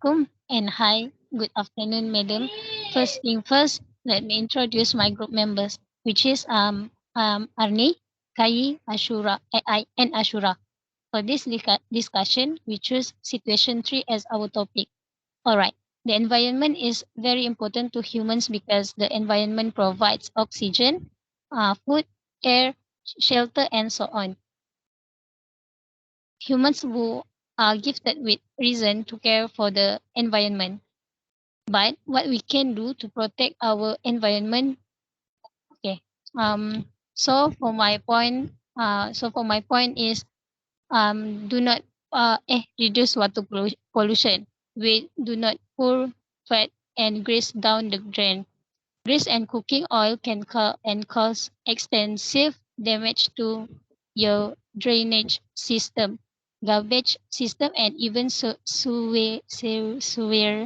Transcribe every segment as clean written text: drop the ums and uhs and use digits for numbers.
And hi, good afternoon, madam. First thing first, let me introduce my group members, which is ARNI, Kai, Ashura, and Ashura. For this discussion, we choose situation 3 as our topic. All right. The environment is very important to humans because the environment provides oxygen, food, air, shelter, and so on. Humans who are gifted with reason to care for the environment. But what we can do to protect our environment, okay. So for my point is do not reduce water pollution. We do not pour fat and grease down the drain. Grease and cooking oil can cause extensive damage to your drainage system, garbage system, and even sewer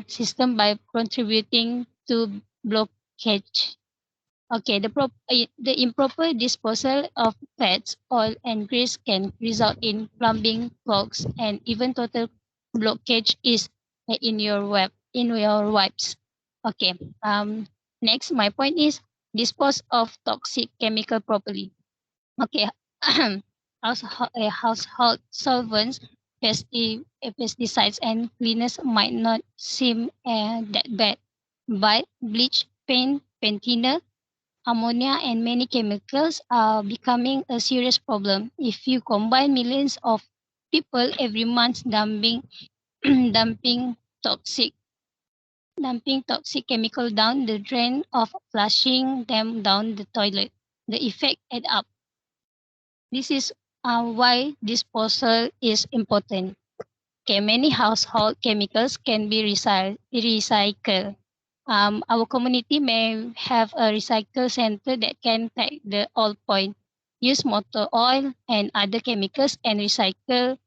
system by contributing to blockage. Okay, the improper disposal of fats, oil, and grease can result in plumbing clogs and even total blockage is in your wipes. Okay. Next, my point is dispose of toxic chemical properly. Okay. Household solvents, pesticides, and cleaners might not seem that bad, but bleach, paint, patina, ammonia, and many chemicals are becoming a serious problem. If you combine millions of people every month dumping toxic dumping toxic chemical down the drain or flushing them down the toilet, the effect add up. This is why disposal is important. Okay, many household chemicals can be recycled. Our community may have a recycle center that can take the old point, use motor oil and other chemicals and recycle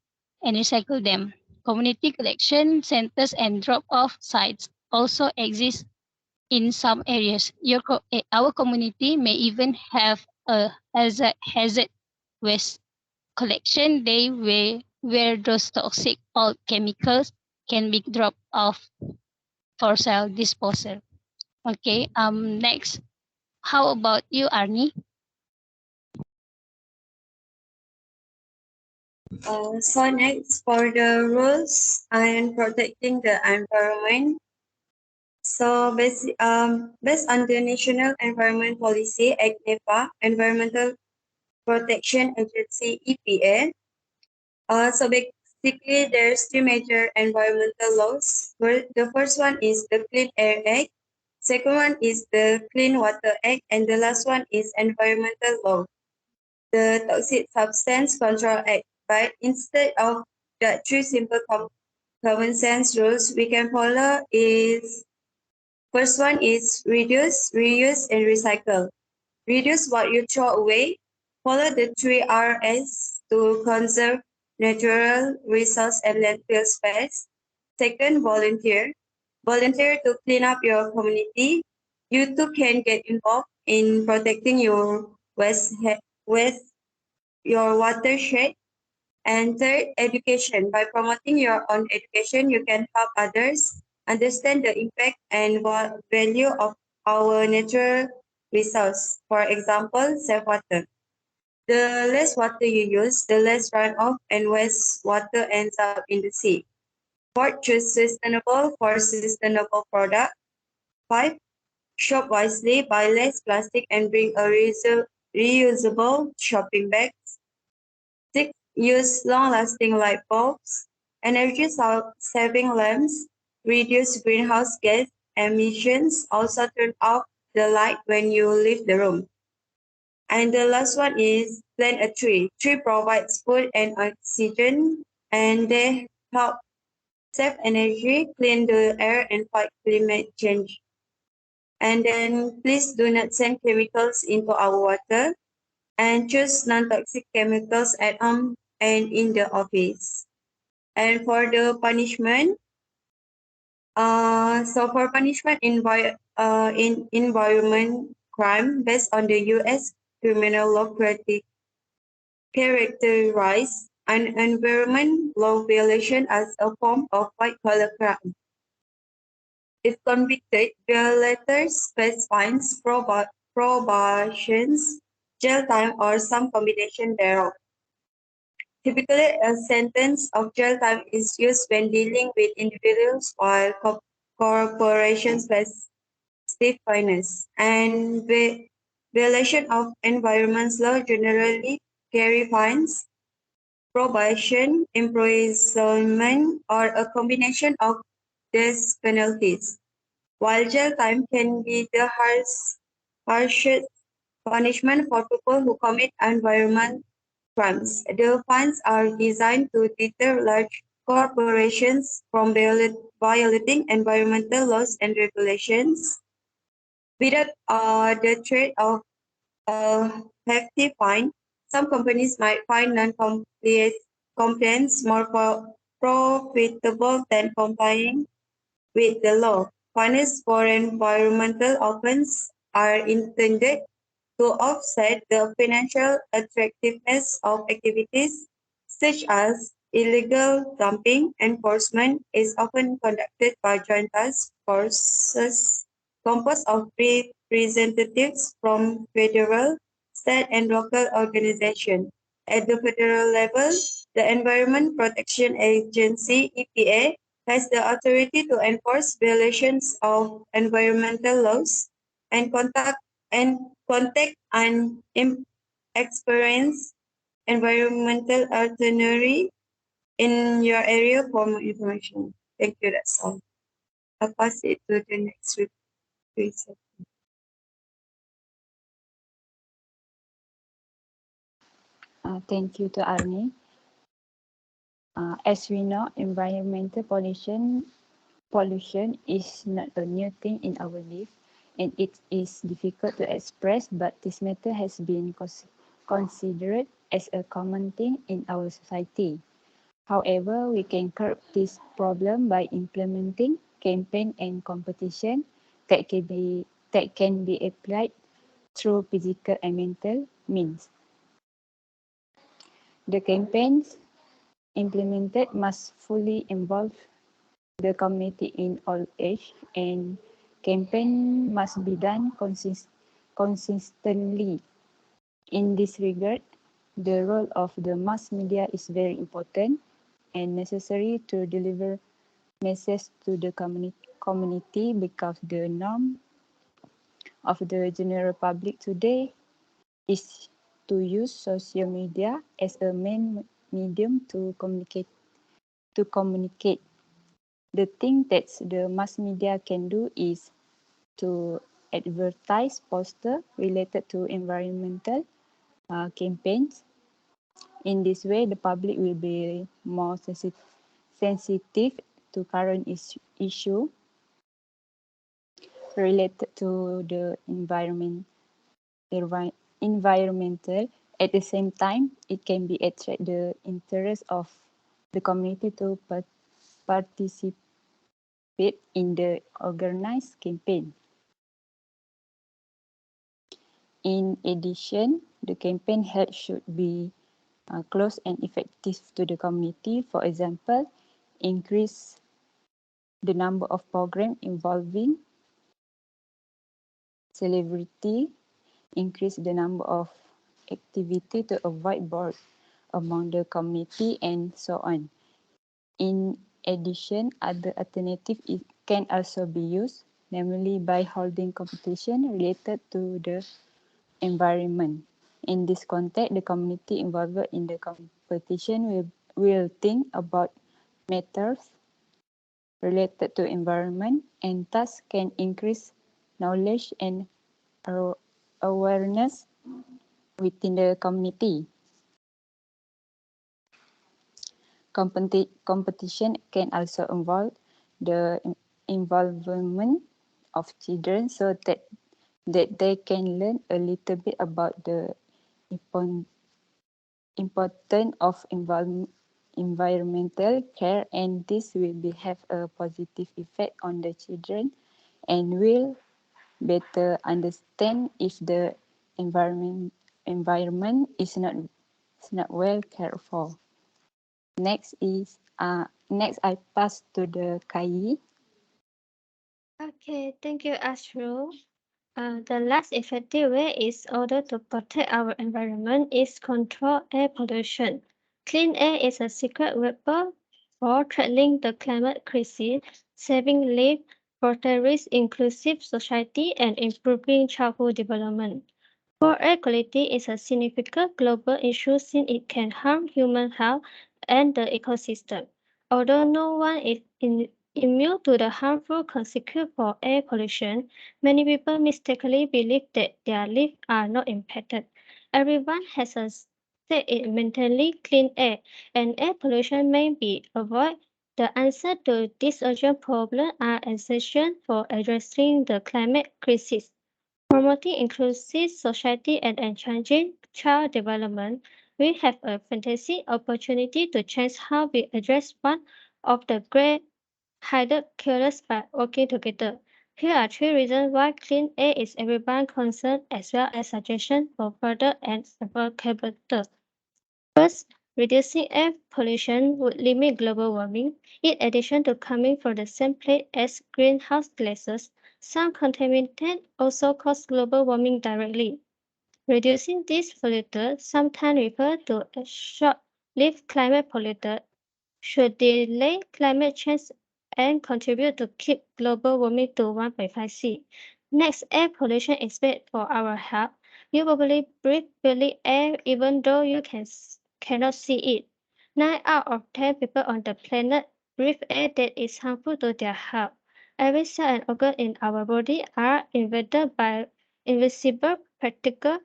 them. Community collection centers and drop-off sites also exist in some areas. Our community may even have a hazard waste collection day where those toxic old chemicals can be dropped off for cell disposal. Okay, next, how about you, Arnie? So next, for the rules and protecting the environment. So based on the National Environment Policy Act (NEPA), Environmental Protection Agency (EPA). So basically, there's two major environmental laws. The first one is the Clean Air Act. Second one is the Clean Water Act, and the last one is Environmental Law, the Toxic Substance Control Act. But instead of the three simple common sense rules we can follow is first one is reduce, reuse, and recycle. Reduce what you throw away. Follow the three R's to conserve natural resource and landfill space. Second, volunteer. Volunteer to clean up your community. You too can get involved in protecting your your watershed. And third, education. By promoting your own education, you can help others understand the impact and value of our natural resource. For example, save water. The less water you use, the less runoff and waste water ends up in the sea. Fourth, choose sustainable for sustainable product. Five, shop wisely, buy less plastic and bring a reusable shopping bag. Six, use long-lasting light bulbs. Energy saving lamps reduce greenhouse gas emissions. Also turn off the light when you leave the room. And the last one is plant a tree. Tree provides food and oxygen, and they help save energy, clean the air, and fight climate change. And then please do not send chemicals into our water and choose non-toxic chemicals at home and in the office. And for the punishment, so for punishment in environment crime based on the U.S. criminal law characterize an environment law violation as a form of white collar crime. If convicted, violators face fines, probations, jail time, or some combination thereof. Typically, a sentence of jail time is used when dealing with individuals, while corporations face stiff fines. And violation of environment law generally carry fines, probation, imprisonment, or a combination of these penalties. While jail time can be the harshest punishment for people who commit environment crimes, the fines are designed to deter large corporations from violating environmental laws and regulations. Without the threat of a hefty fine, some companies might find non-compliance more profitable than complying with the law. Fines for environmental offences are intended to offset the financial attractiveness of activities such as illegal dumping. Enforcement is often conducted by joint task forces composed of representatives from federal, state, and local organizations. At the federal level, the Environment Protection Agency (EPA) has the authority to enforce violations of environmental laws and contact an experienced environmental attorney in your area for more information. Thank you. That's all. I'll pass it to the next research. Thank you to ARNI. As we know, environmental pollution is not a new thing in our life, and it is difficult to express, but this matter has been considered as a common thing in our society. However, we can curb this problem by implementing campaign and competition that can be applied through physical and mental means. The campaigns implemented must fully involve the community in all age, and campaign must be done consistently. In this regard, the role of the mass media is very important and necessary to deliver message to the community because the norm of the general public today is to use social media as a main medium to communicate. The thing that the mass media can do is to advertise posters related to environmental campaigns. In this way, the public will be more sensitive to current issue related to the environmental. At the same time, it can be attract the interest of the community to participate in the organized campaign. In addition, the campaign held should be close and effective to the community. For example, increase the number of programs involving celebrity, increase the number of activity to avoid boredom among the community, and so on. In addition, other alternatives can also be used, namely by holding competition related to the environment. In this context, the community involved in the competition will think about matters related to environment, and thus can increase knowledge and awareness within the community. Competition can also involve the involvement of children so that they can learn a little bit about the importance of environmental care, and this will have a positive effect on the children and will better understand if the environment is not well cared for. Next I pass to the KHAIRI. Okay, thank you, Ashru. The last effective way is order to protect our environment is control air pollution. Clean air is a secret weapon for tackling the climate crisis, saving lives, protecting inclusive society, and improving childhood development. Poor air quality is a significant global issue since it can harm human health and the ecosystem. Although no one is immune to the harmful consequences of air pollution, many people mistakenly believe that their lives are not impacted. Everyone has a stake in maintaining clean air, and air pollution may be avoided. The answer to this urgent problem are essential for addressing the climate crisis. Promoting inclusive society and encouraging child development, we have a fantastic opportunity to change how we address one of the great hidden killers by working together. Here are three reasons why clean air is everyone's concern as well as suggestions for further and applicable. First, reducing air pollution would limit global warming. In addition to coming from the same place as greenhouse gases, some contaminants also cause global warming directly. Reducing these pollutants, sometimes referred to as short-lived climate pollutants, should delay climate change and contribute to keep global warming to 1.5°C. Next, air pollution is bad for our health. You probably breathe filthy air even though you cannot see it. 9 out of 10 people on the planet breathe air that is harmful to their health. Every cell and organ in our body are invaded by invisible particles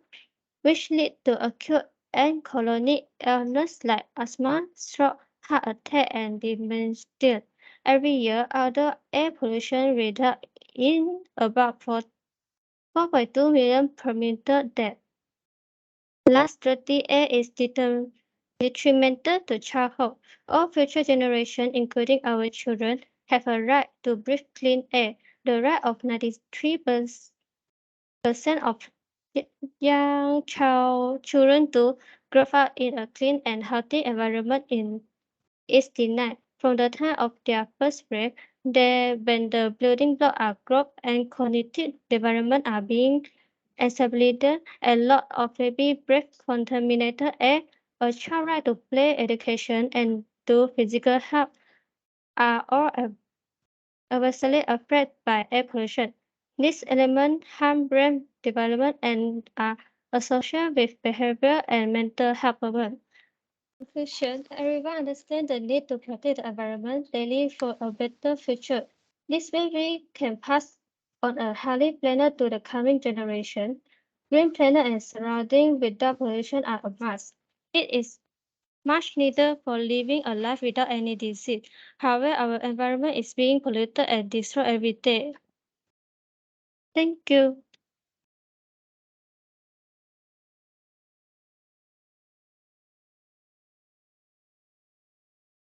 which lead to acute and chronic illness like asthma, stroke, heart attack, and dementia. Every year, outdoor air pollution results in about 4.2 million permitted deaths. Last, dirty air is detrimental to childhood. All future generations, including our children, have a right to breathe clean air. The right of 93% of young children to grow up in a clean and healthy environment is denied. From the time of their first breath, when the building blocks are growth and cognitive development are being established, a lot of baby breath contaminated air, a child right to play, education, and to physical health are all adversely affected by air pollution. These elements harm brain development and are associated with behavioral and mental health problems. In conclusion, everyone understands the need to protect the environment daily for a better future. This way we can pass on a healthy planet to the coming generation. Green planet and surrounding without pollution are a must. It is much needed for living a life without any disease. However, our environment is being polluted and destroyed every day. Thank you.